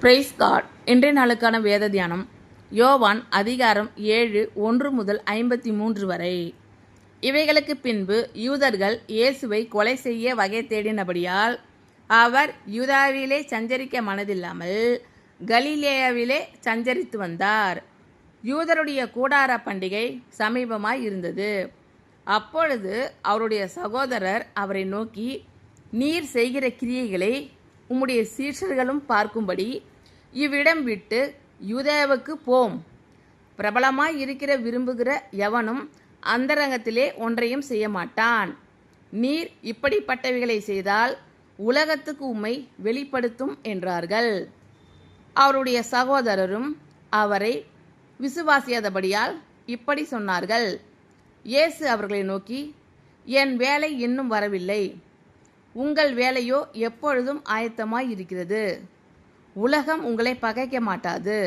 Price God. இன்றைய நாளுக்கான வேத தியானம் யோவான் அதிகாரம் 7 1 முதல் 53 வரை. இவைகளுக்கு பின்பு யூதர்கள் இயேசுவை கொலை செய்ய வகை தேடினபடியால் அவர் யூதாவிலே சஞ்சரிக்க மனதில்லாமல் கலிலேயாவிலே சஞ்சரித்து வந்தார். யூதருடைய கூடார பண்டிகை சமீபமாய் இருந்தது. அப்பொழுது அவருடைய சகோதரர் அவரை நோக்கி, நீர் செய்கிற கிரியைகளை உம்முடைய சீஷர்களும் பார்க்கும்படி இவ்விடம் விட்டு யூதேயாவுக்கு போம். பிரபலமாய் இருக்கிற விரும்புகிற எவனும் அந்தரங்கத்திலே ஒன்றையும் செய்ய மாட்டான். நீர் இப்படிப்பட்டவைகளை செய்தால் உலகத்துக்கு உம்மை வெளிப்படுத்தும் என்றார்கள். அவருடைய சகோதரரும் அவரை விசுவாசியாதபடியால் இப்படி சொன்னார்கள். இயேசு அவர்களை நோக்கி, என் வேலை இன்னும் வரவில்லை, உங்கள் வேலையோ எப்பொழுதும் ஆயத்தமாய் இருக்கிறது. உலகம் உங்களை பகைக்க மாட்டாது,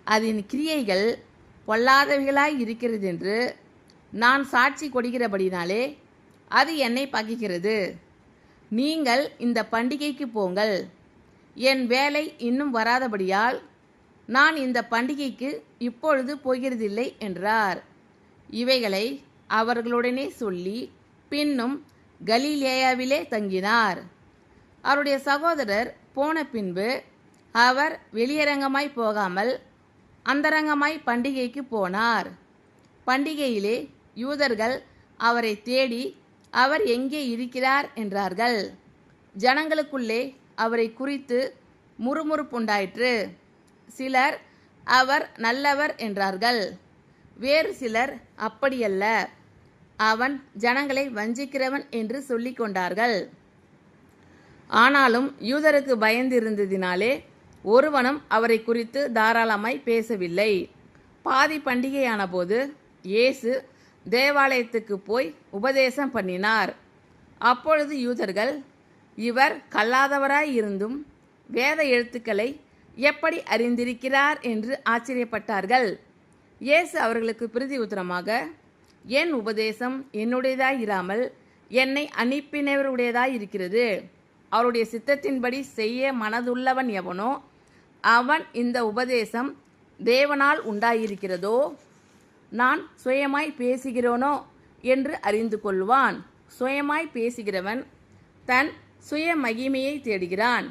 அதன் கிரியைகள் பொல்லாதவைகளாய் இருக்கிறது என்று நான் சாட்சி கொடுக்கிறபடினாலே அது என்னை பகைக்கிறது. நீங்கள் இந்த பண்டிகைக்கு போங்கள், என் வேலை இன்னும் வராதபடியால் நான் இந்த பண்டிகைக்கு இப்பொழுது போகிறதில்லை என்றார். இவைகளை அவர்களுடனே சொல்லி பின்னும் கலிலேயாவிலே தங்கினார். அவருடைய சகோதரர் போன பின்பு அவர் வெளியரங்கமாய் போகாமல் அந்தரங்கமாய் பண்டிகைக்கு போனார். பண்டிகையிலே யூதர்கள் அவரை தேடி அவர் எங்கே இருக்கிறார் என்றார்கள். ஜனங்களுக்குள்ளே அவரை குறித்து முறுமுறுப்புண்டாயிற்று. சிலர் அவர் நல்லவர் என்றார்கள், வேறு சிலர் அப்படியல்ல, அவன் ஜனங்களை வஞ்சிக்கிறவன் என்று சொல்லிக் கொண்டார்கள். ஆனாலும் யூதருக்கு பயந்திருந்ததினாலே ஒருவனும் அவரை குறித்து தாராளமாய் பேசவில்லை. பாதி பண்டிகையான போது இயேசு தேவாலயத்துக்கு போய் உபதேசம் பண்ணினார். அப்பொழுது யூதர்கள், இவர் கல்லாதவராய் இருந்தும் வேத எழுத்துக்களை எப்படி அறிந்திருக்கிறார் என்று ஆச்சரியப்பட்டார்கள். இயேசு அவர்களுக்கு பிரதி உத்தரமாக, என் உபதேசம் என்னுடையதாய் இராமல் என்னை அனுப்பினவருடையதாய் இருக்கிறது. அவருடைய சித்தத்தின்படி செய்ய மனதுள்ளவன் எவனோ அவன் இந்த உபதேசம் தேவனால் உண்டாயிருக்கிறதோ நான் சுயமாய் பேசுகிறோனோ என்று அறிந்து கொள்வான். சுயமாய் பேசுகிறவன் தன் சுய மகிமையை தேடுகிறான்.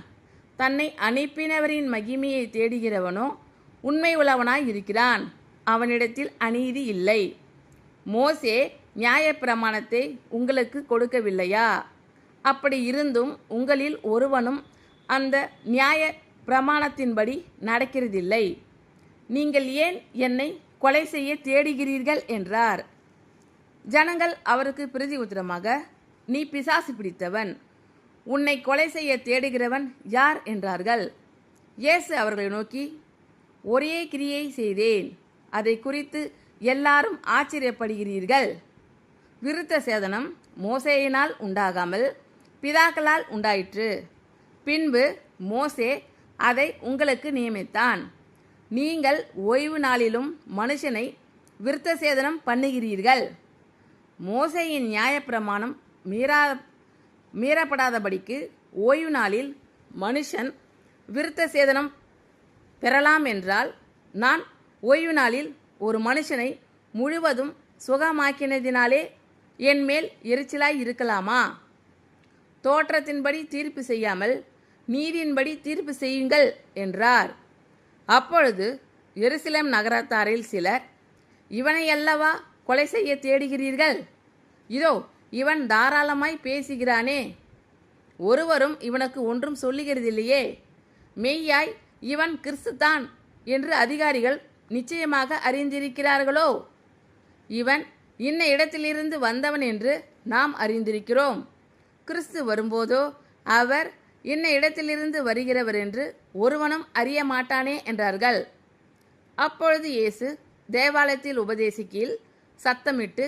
தன்னை அனுப்பினவரின் மகிமையை தேடுகிறவனோ உண்மை உள்ளவனாய் இருக்கிறான், அவனிடத்தில் அநீதி இல்லை. மோசே நியாயப்பிரமாணத்தை உங்களுக்கு கொடுக்கவில்லையா? அப்படி இருந்தும் உங்களில் ஒருவனும் அந்த நியாய பிரமாணத்தின்படி நடக்கிறதில்லை. நீங்கள் ஏன் என்னை கொலை செய்ய தேடுகிறீர்கள் என்றார். ஜனங்கள் அவருக்கு பிரதி உத்தரமாக, நீ பிசாசு பிடித்தவன், உன்னை கொலை செய்ய தேடுகிறவன் யார் என்றார்கள். இயேசு அவர்களை நோக்கி, ஒரே கிரியை செய்தேன், அதை குறித்து எல்லாரும் ஆச்சரியப்படுகிறீர்கள். விருத்த சேதனம் மோசேயினால் உண்டாகாமல் பிதாக்களால் உண்டாயிற்று. பின்பு மோசே அதை உங்களுக்கு நியமித்தான். நீங்கள் ஓய்வு நாளிலும் மனுஷனை விருத்த சேதனம் பண்ணுகிறீர்கள். மோசேயின் நியாயப்பிரமாணம் மீறப்படாதபடிக்கு ஓய்வு நாளில் மனுஷன் விருத்த சேதனம் பெறலாம் என்றால், நான் ஓய்வு நாளில் ஒரு மனுஷனை முழுவதும் சுகமாக்கினதினாலே என் மேல் எரிச்சலாய் இருக்கலாமா? தோற்றத்தின்படி தீர்ப்பு செய்யாமல் நீதியின்படி தீர்ப்பு செய்யுங்கள் என்றார். அப்பொழுது எருசலேம் நகரத்தாரில் சிலர், இவனை அல்லவா கொலை செய்ய தேடுகிறீர்கள்? இதோ இவன் தாராளமாய் பேசுகிறானே, ஒருவரும் இவனுக்கு ஒன்றும் சொல்லுகிறதில்லையே. மெய்யாய் இவன் கிறிஸ்துதான் என்று அதிகாரிகள் நிச்சயமாக அறிந்திருக்கிறார்களோ? இவன் இன்ன இடத்திலிருந்து வந்தவன் என்று நாம் அறிந்திருக்கிறோம். கிறிஸ்து வரும்போதோ அவர் இன்ன இடத்திலிருந்து வருகிறவர் என்று ஒருவனும் அறிய மாட்டானே என்றார்கள். அப்பொழுது இயேசு தேவாலயத்தில் உபதேசிக்கையில் சத்தமிட்டு,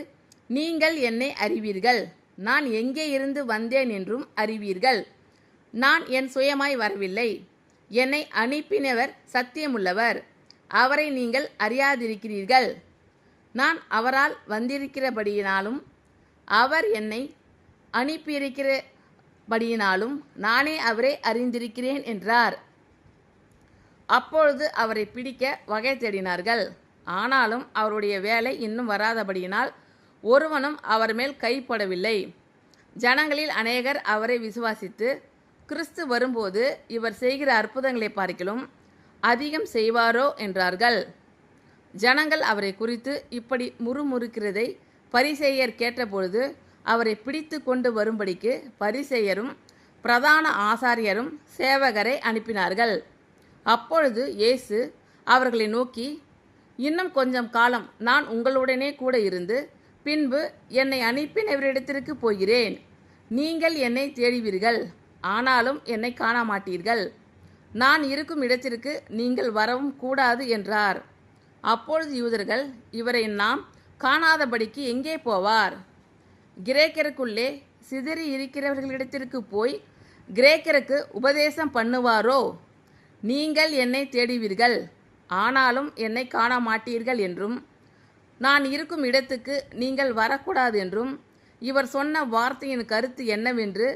நீங்கள் என்னை அறிவீர்கள், நான் எங்கே இருந்து வந்தேன் என்றும் அறிவீர்கள். நான் என் சுயமாய் வரவில்லை, என்னை அனுப்பினவர் சத்தியமுள்ளவர், அவரை நீங்கள் அறியாதிருக்கிறீர்கள். நான் அவரால் வந்திருக்கிறபடியினாலும் அவர் என்னை அனுப்பியிருக்கிறபடியினாலும் நானே அவரை அறிந்திருக்கிறேன் என்றார். அப்பொழுது அவரை பிடிக்க வகை தேடினார்கள். ஆனாலும் அவருடைய வேலை இன்னும் வராதபடியினால் ஒருவனும் அவர் மேல் கைப்படவில்லை. ஜனங்களில் அநேகர் அவரை விசுவாசித்து, கிறிஸ்து வரும்போது இவர் செய்கிற அற்புதங்களை பார்க்கிலும் அதிகம் செய்வாரோ என்றார்கள். ஜனங்கள் அவரை குறித்து இப்படி முறுமுறுக்கிறதை பரிசேயர் கேட்டபொழுது அவரை பிடித்து கொண்டு வரும்படிக்கு பரிசேயரும் பிரதான ஆசாரியரும் சேவகரை அனுப்பினார்கள். அப்பொழுது இயேசு அவர்களை நோக்கி, இன்னும் கொஞ்சம் காலம் நான் உங்களுடனே கூட இருந்து பின்பு என்னை அனுப்பினவரிடத்திற்கு போகிறேன். நீங்கள் என்னை தேடுவீர்கள், ஆனாலும் என்னை காண மாட்டீர்கள். நான் இருக்கும் இடத்திற்கு நீங்கள் வரவும் கூடாது என்றார். அப்பொழுது யூதர்கள், இவரை நாம் காணாதபடிக்கு எங்கே போவார்? கிரேக்கருக்குள்ளே சிதறி இருக்கிறவர்களிடத்திற்கு போய் கிரேக்கருக்கு உபதேசம் பண்ணுவாரோ? நீங்கள் என்னை தேடுவீர்கள், ஆனாலும் என்னை காண மாட்டீர்கள் என்றும், நான் இருக்கும் இடத்துக்கு நீங்கள் வரக்கூடாது என்றும் இவர் சொன்ன வார்த்தையின் கருத்து என்னவென்று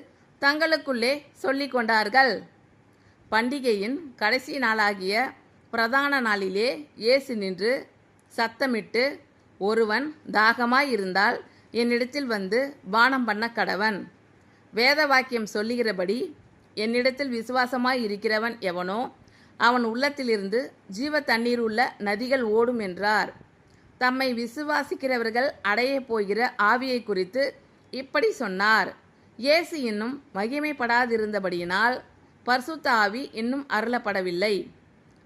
தங்களுக்குள்ளே சொல்லிக் கொண்டார்கள். பண்டிகையின் கடைசி நாளாகிய பிரதான நாளிலே இயேசு நின்று சத்தமிட்டு, ஒருவன் தாகமாய் இருந்தால் என்னிடத்தில் வந்து பானம் பண்ண கடவன். வேத வாக்கியம் சொல்லுகிறபடி என்னிடத்தில் விசுவாசமாய் இருக்கிறவன் எவனோ அவன் உள்ளத்திலிருந்து ஜீவ தண்ணீர் உள்ள நதிகள் ஓடும் என்றார். தம்மை விசுவாசிக்கிறவர்கள் அடைய போகிற ஆவியை குறித்து இப்படி சொன்னார். இயேசு இன்னும் மகிமைப்படாதிருந்தபடியினால் பரிசுத்த ஆவி இன்னும் அருளப்படவில்லை.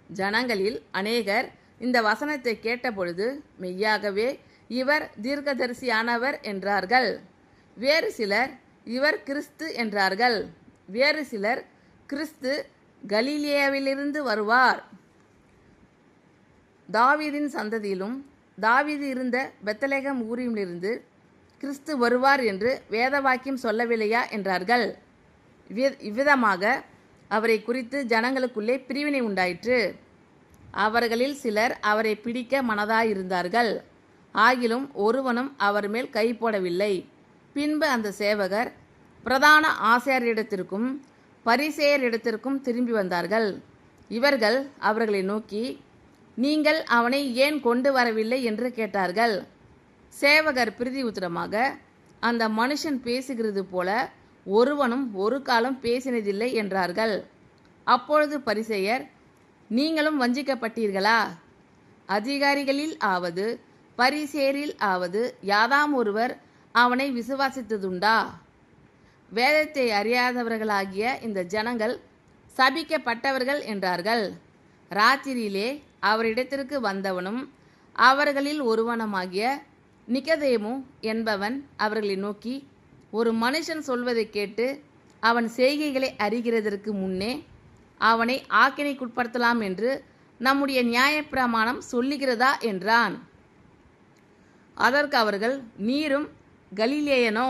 ஜனங்களில் அநேகர் இந்த வசனத்தை கேட்டபொழுது, மெய்யாகவே இவர் தீர்க்கதரிசியானவர் என்றார்கள். வேறு சிலர், இவர் கிறிஸ்து என்றார்கள். வேறு சிலர், கிறிஸ்து கலிலேயாவிலிருந்து வருவார், தாவீதின் சந்ததியிலும் தாவீது இருந்த பெத்லகேம் ஊரிலிருந்து கிறிஸ்து வருவார் என்று வேதவாக்கியம் சொல்லவில்லையா என்றார்கள். இவ்விதமாக அவரை குறித்து ஜனங்களுக்குள்ளே பிரிவினை உண்டாயிற்று. அவர்களில் சிலர் அவரை பிடிக்க மனதாயிருந்தார்கள். ஆகிலும் ஒருவனும் அவர் மேல் கை போடவில்லை. பின்பு அந்த சேவகர் பிரதான ஆசாரியரிடத்திற்கும் பரிசேயரிடத்திற்கும் திரும்பி வந்தார்கள். இவர்கள் அவர்களை நோக்கி, நீங்கள் அவனை ஏன் கொண்டு வரவில்லை என்று கேட்டார்கள். சேவகர் பிரதி உத்தரமாக, அந்த மனுஷன் பேசுகிறது போல ஒருவனும் ஒரு காலம் பேசினதில்லை என்றார்கள். அப்பொழுது பரிசேயர், நீங்களும் வஞ்சிக்கப்பட்டீர்களா? அதிகாரிகளில் ஆவது பரிசேயரில் ஆவது யாதாம் ஒருவர் அவனை விசுவாசித்ததுண்டா? வேதத்தை அறியாதவர்களாகிய இந்த ஜனங்கள் சபிக்கப்பட்டவர்கள் என்றார்கள். ராத்திரியிலே அவரிடத்திற்கு வந்தவனும் அவர்களில் ஒருவனுமாகிய நிக்கதேமு என்பவன் அவர்களை நோக்கி, ஒரு மனுஷன் சொல்வதை கேட்டு அவன் செய்கைகளை அறிகிறதற்கு முன்னே அவனை ஆக்கினைக்குட்படுத்தலாம் என்று நம்முடைய நியாயப்பிரமாணம் சொல்லுகிறதா என்றான். அதற்கு அவர்கள், நீரும் கலிலேயனோ?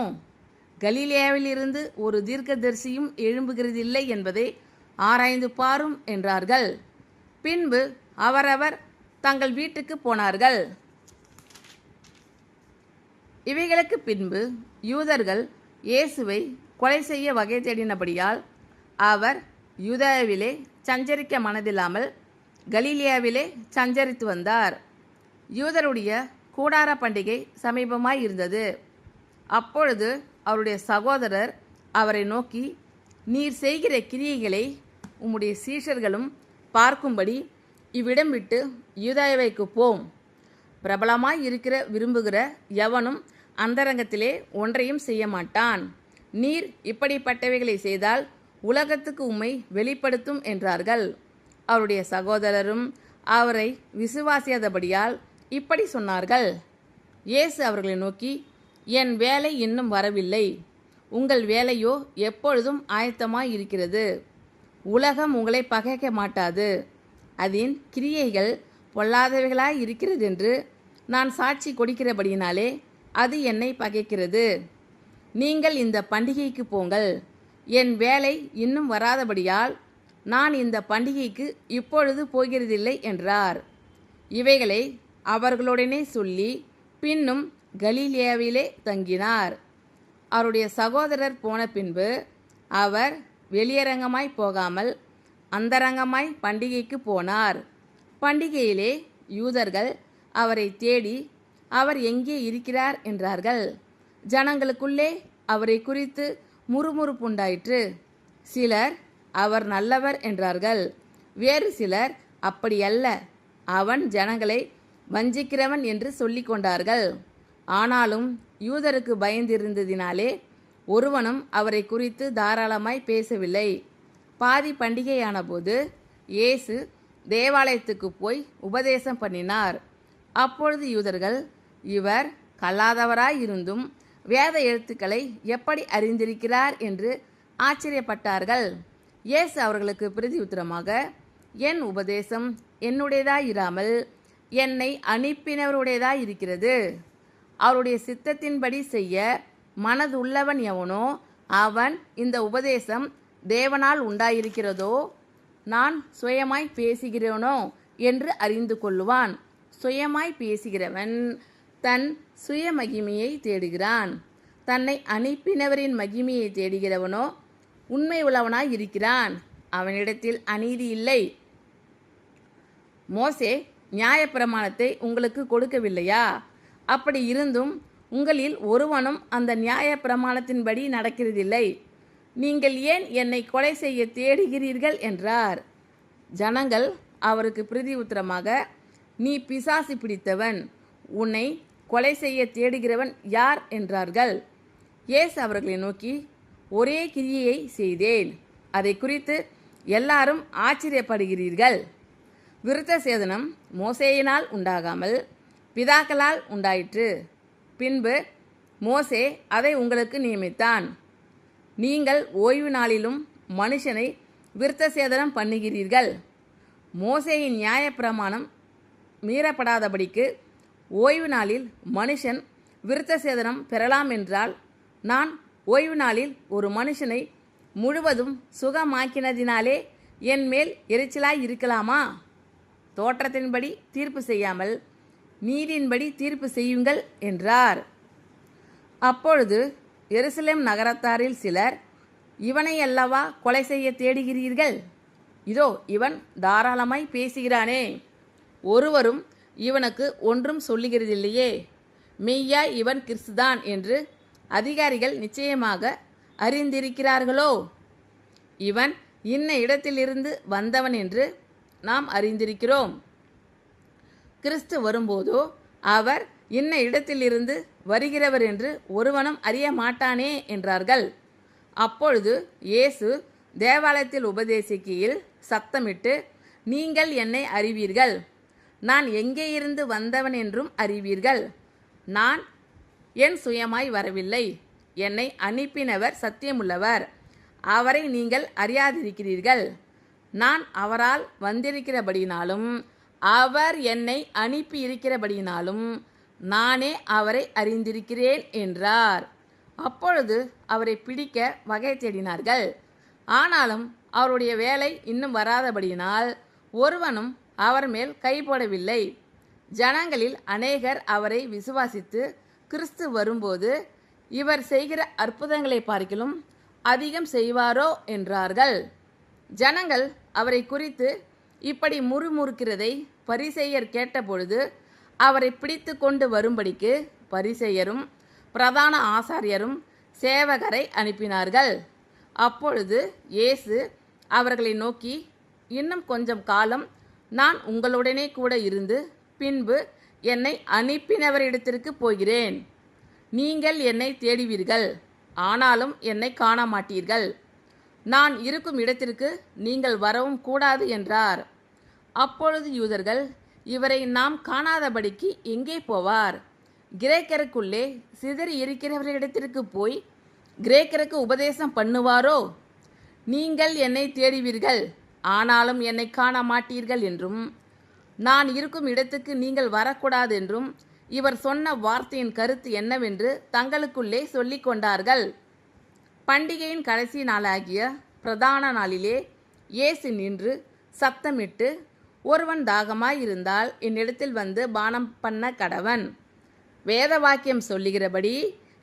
கலிலேயாவிலிருந்து ஒரு தீர்க்கதரிசியும் எழும்புகிறதில்லை என்பதை ஆராய்ந்து பாரும் என்றார்கள். பின்பு அவரவர் தங்கள் வீட்டுக்கு போனார்கள். இவைகளுக்கு பின்பு யூதர்கள் இயேசுவை கொலை செய்ய வகை தேடினபடியால் அவர் யூதேயாவிலே சஞ்சரிக்க மனதில்லாமல் கலிலேயாவிலே சஞ்சரித்து வந்தார். யூதருடைய கூடார பண்டிகை சமீபமாய் இருந்தது. அப்பொழுது அவருடைய சகோதரர் அவரை நோக்கி, நீர் செய்கிற கிரியைகளை உம்முடைய சீஷர்களும் பார்க்கும்படி இவ்விடம் விட்டு யூதேயாவுக்கு போம். பிரபலமாய் இருக்கிற விரும்புகிற எவனும் அந்தரங்கத்திலே ஒன்றையும் செய்ய மாட்டான். நீர் இப்படிப்பட்டவைகளை செய்தால் உலகத்துக்கு உம்மை வெளிப்படுத்தும் என்றார்கள். அவருடைய சகோதரரும் அவரை விசுவாசியாதபடியால் இப்படி சொன்னார்கள். இயேசு அவர்களை நோக்கி, என் வேலை இன்னும் வரவில்லை, உங்கள் வேலையோ எப்பொழுதும் ஆயத்தமாய் இருக்கிறது. உலகம் உங்களை பகைக்க மாட்டாது. அதன் கிரியைகள் பொல்லாதவைகளாய் இருக்கிறதென்று நான் சாட்சி கொடுக்கிறபடியினாலே அது என்னை பகைக்கிறது. நீங்கள் இந்த பண்டிகைக்கு போங்கள். என் வேலை இன்னும் வராதபடியால் நான் இந்த பண்டிகைக்கு இப்பொழுது போகிறதில்லை என்றார். இவைகளை அவர்களுடனே சொல்லி பின்னும் கலிலேயாவிலே தங்கினார். அவருடைய சகோதரர் போன பின்பு அவர் வெளியரங்கமாய் போகாமல் அந்தரங்கமாய் பண்டிகைக்கு போனார். பண்டிகையிலே யூதர்கள் அவரை தேடி அவர் எங்கே இருக்கிறார் என்றார்கள். ஜனங்களுக்குள்ளே அவரை குறித்து முறுமுறுப்புண்டாயிற்று. சிலர் அவர் நல்லவர் என்றார்கள். வேறு சிலர் அப்படியல்ல, அவன் ஜனங்களை வஞ்சிக்கிறவன் என்று சொல்லிக் கொண்டார்கள். ஆனாலும் யூதருக்கு பயந்திருந்ததினாலே ஒருவனும் அவரை குறித்து தாராளமாய் பேசவில்லை. பாதி பண்டிகையான போது இயேசு தேவாலயத்துக்கு போய் உபதேசம் பண்ணினார். அப்பொழுது யூதர்கள், இவர் கல்லாதவராயிருந்தும் வேத எழுத்துக்களை எப்படி அறிந்திருக்கிறார் என்று ஆச்சரியப்பட்டார்கள். இயேசு அவர்களுக்கு பிரதியுத்தரமாக, என் உபதேசம் என்னுடையதாயிராமல் என்னை அனுப்பினவருடையதாயிருக்கிறது. அவருடைய சித்தத்தின்படி செய்ய மனதுள்ளவன் எவனோ அவன் இந்த உபதேசம் தேவனால் உண்டாயிருக்கிறதோ நான் சுயமாய் பேசுகிறேனோ என்று அறிந்து கொள்ளுவான். சுயமாய் பேசுகிறவன் தன் சுய மகிமையை தேடுகிறான். தன்னை அனுப்பினவரின் மகிமையை தேடுகிறவனோ உண்மை உள்ளவனாய் இருக்கிறான். அவனிடத்தில் அநீதி இல்லை. மோசே நியாயப்பிரமாணத்தை உங்களுக்கு கொடுக்கவில்லையா? அப்படி இருந்தும் உங்களில் ஒருவனும் அந்த நியாயப்பிரமாணத்தின்படி நடக்கிறதில்லை. நீங்கள் ஏன் என்னை கொலை செய்ய தேடுகிறீர்கள் என்றார். ஜனங்கள் அவருக்கு பிரதியுத்தரமாக, நீ பிசாசு பிடித்தவன், உன்னை கொலை செய்ய தேடுகிறவன் யார் என்றார்கள். இயேசு அவர்களை நோக்கி, ஒரே கிரியையை செய்தேன், அதை குறித்து எல்லாரும் ஆச்சரியப்படுகிறீர்கள். விருத்த சேதனம் மோசேயினால் உண்டாகாமல் பிதாக்களால் உண்டாயிற்று. பின்பு மோசே அதை உங்களுக்கு நியமித்தான். நீங்கள் ஓய்வு நாளிலும் மனுஷனை விருத்த சேதனம் பண்ணுகிறீர்கள். மோசேயின் நியாயப்பிரமாணம் மீறப்படாதபடிக்கு ஓய்வு நாளில் மனுஷன் விருத்த சேதனம் பெறலாம் என்றால், நான் ஓய்வு நாளில் ஒரு மனுஷனை முழுவதும் சுகமாக்கினதினாலே என் மேல் எரிச்சலாய் இருக்கலாமா? தோற்றத்தின்படி தீர்ப்பு செய்யாமல் நீதியின்படி தீர்ப்பு செய்யுங்கள் என்றார். அப்பொழுது எருசலேம் நகரத்தாரில் சிலர், இவனை அல்லவா கொலை செய்ய தேடுகிறீர்கள்? இதோ இவன் தாராளமாய் பேசுகிறானே, ஒருவரும் இவனுக்கு ஒன்றும் சொல்லுகிறதில்லையே. மெய்யாய் இவன் கிறிஸ்துதான் என்று அதிகாரிகள் நிச்சயமாக அறிந்திருக்கிறார்களோ? இவன் இன்ன இடத்திலிருந்து வந்தவன் என்று நாம் அறிந்திருக்கிறோம். கிறிஸ்து வரும்போதோ அவர் இன்ன இடத்திலிருந்து வருகிறவர் என்று ஒருவனும் அறிய மாட்டானே என்றார்கள். அப்பொழுது இயேசு தேவாலயத்தில் உபதேசிக்கையில் சத்தமிட்டு, நீங்கள் என்னை அறிவீர்கள், நான் எங்கே இருந்து வந்தவன் என்றும் அறிவீர்கள். நான் என் சுயமாய் வரவில்லை, என்னை அனுப்பினவர் சத்தியமுள்ளவர், அவரை நீங்கள் அறியாதிருக்கிறீர்கள். நான் அவரால் வந்திருக்கிறபடினாலும் அவர் என்னை அனுப்பி இருக்கிறபடினாலும் நானே அவரை அறிந்திருக்கிறேன் என்றார். அப்பொழுது அவரை பிடிக்க வகை தேடினார்கள். ஆனாலும் அவருடைய வேலை இன்னும் வராதபடியினால் ஒருவனும் அவர் மேல் கை போடவில்லை. ஜனங்களில் அநேகர் அவரை விசுவாசித்து, கிறிஸ்து வரும்போது இவர் செய்கிற அற்புதங்களை பார்க்கிலும் அதிகம் செய்வாரோ என்றார்கள். ஜனங்கள் அவரை குறித்து இப்படி முறுமுறுக்கிறதை பரிசேயர் கேட்டபொழுது அவரை பிடித்து கொண்டு வரும்படிக்கு பரிசேயரும் பிரதான ஆசாரியரும் சேவகரை அனுப்பினார்கள். அப்பொழுது இயேசு அவர்களை நோக்கி, இன்னும் கொஞ்சம் காலம் நான் உங்களுடனே கூட இருந்து பின்பு என்னை அனுப்பினவரிடத்திற்கு போகிறேன். நீங்கள் என்னை தேடுவீர்கள், ஆனாலும் என்னை காண மாட்டீர்கள். நான் இருக்கும் இடத்திற்கு நீங்கள் வரவும் கூடாது என்றார். அப்பொழுது யூதர்கள், இவரை நாம் காணாதபடிக்கு எங்கே போவார்? கிரேக்கருக்குள்ளே சிதறி இருக்கிறவர்களிடத்திற்கு போய் கிரேக்கருக்கு உபதேசம் பண்ணுவாரோ? நீங்கள் என்னை தேடுவீர்கள், ஆனாலும் என்னை காண மாட்டீர்கள் என்றும், நான் இருக்கும் இடத்துக்கு நீங்கள் வரக்கூடாது என்றும் இவர் சொன்ன வார்த்தையின் கருத்து என்னவென்று தங்களுக்குள்ளே சொல்லிக் கொண்டார்கள். பண்டிகையின் கடைசி நாளாகிய பிரதான நாளிலே இயேசு நின்று சத்தமிட்டு, ஒருவன் தாகமாயிருந்தால் என்னிடத்தில் வந்து பானம் பண்ண கடவன். வேத வாக்கியம் சொல்லுகிறபடி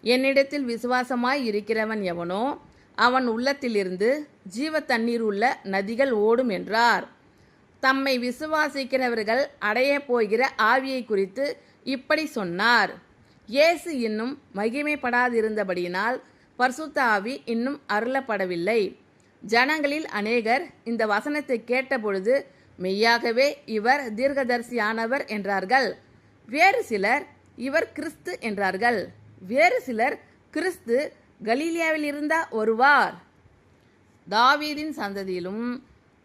என்னிடத்தில் விசுவாசமாய் இருக்கிறவன் எவனோ அவன் உள்ளத்திலிருந்து ஜீவ தண்ணீர் உள்ள நதிகள் ஓடும் என்றார். தம்மை விசுவாசிக்கிறவர்கள் அடைய போகிற ஆவியை குறித்து இப்படி சொன்னார். இயேசு இன்னும் மகிமைப்படாதிருந்தபடியினால் பரிசுத்த ஆவி இன்னும் அருளப்படவில்லை. ஜனங்களில் அநேகர் இந்த வசனத்தை கேட்டபொழுது மெய்யாகவே இவர் தீர்க்கதரிசியானவர் என்றார்கள். வேறு சிலர் இவர் கிறிஸ்து என்றார்கள். வேறு சிலர் கிறிஸ்து கலீலியாவில் இருந்தா வருவார், தாவீதின் சந்ததியிலும்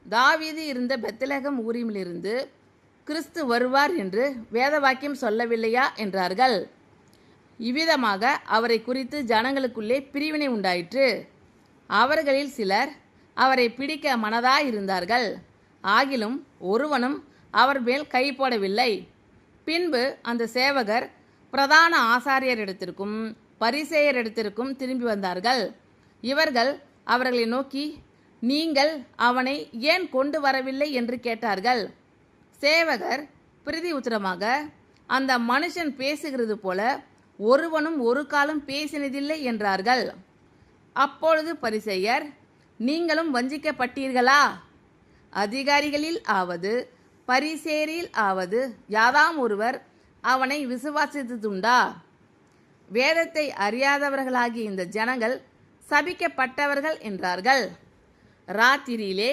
தாவீது இருந்த பெத்லகேம் ஊரிலிருந்து கிறிஸ்து வருவார் என்று வேத வாக்கியம் சொல்லவில்லையா என்றார்கள். இவ்விதமாக அவரை குறித்து ஜனங்களுக்குள்ளே பிரிவினை உண்டாயிற்று. அவர்களில் சிலர் அவரை பிடிக்க மனதாயிருந்தார்கள். ஆகிலும் ஒருவனும் அவர் மேல் கை போடவில்லை. பின்பு அந்த சேவகர் பிரதான ஆசாரியரிடத்திற்கும் பரிசேயரிடத்திற்கும் திரும்பி வந்தார்கள். இவர்கள் அவர்களை நோக்கி, நீங்கள் அவனை ஏன் கொண்டு வரவில்லை என்று கேட்டார்கள். சேவகர் பிரதி உத்தரமாக, அந்த மனுஷன் பேசுகிறது போல ஒருவனும் ஒரு காலம் பேசினதில்லை என்றார்கள். அப்பொழுது பரிசேயர், நீங்களும் வஞ்சிக்கப்பட்டீர்களா? அதிகாரிகளில் ஆவது பரிசேரில் ஆவது யாதாம் ஒருவர் அவனை விசுவாசித்ததுண்டா? வேதத்தை அறியாதவர்களாகிய இந்த ஜனங்கள் சபிக்கப்பட்டவர்கள் என்றார்கள். ராத்திரியிலே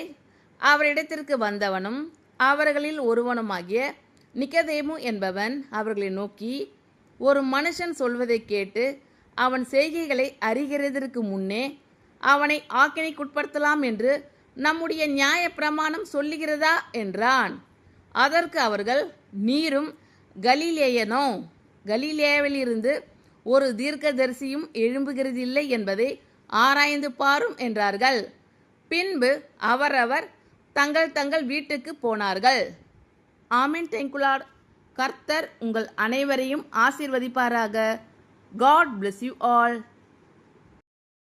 அவரிடத்திற்கு வந்தவனும் அவர்களில் ஒருவனுமாகிய நிக்கதேமு என்பவன் அவர்களை நோக்கி, ஒரு மனுஷன் சொல்வதை கேட்டு அவன் செய்கைகளை அறிகிறதற்கு முன்னே அவனை ஆக்கினைக்குட்படுத்தலாம் என்று நம்முடைய நியாய பிரமாணம் சொல்லுகிறதா என்றான். அதற்கு அவர்கள், நீரும் கலிலேயனோ? கலிலேயாவிலிருந்து ஒரு தீர்க்கதரிசியும் எழும்புகிறதில்லை என்பதை ஆராய்ந்து பாரும் என்றார்கள். பின்பு அவரவர் தங்கள் தங்கள் வீட்டுக்கு போனார்கள். ஆமென். Thank you Lord. கர்த்தர் உங்கள் அனைவரையும் ஆசீர்வதிப்பாராக. God bless you all.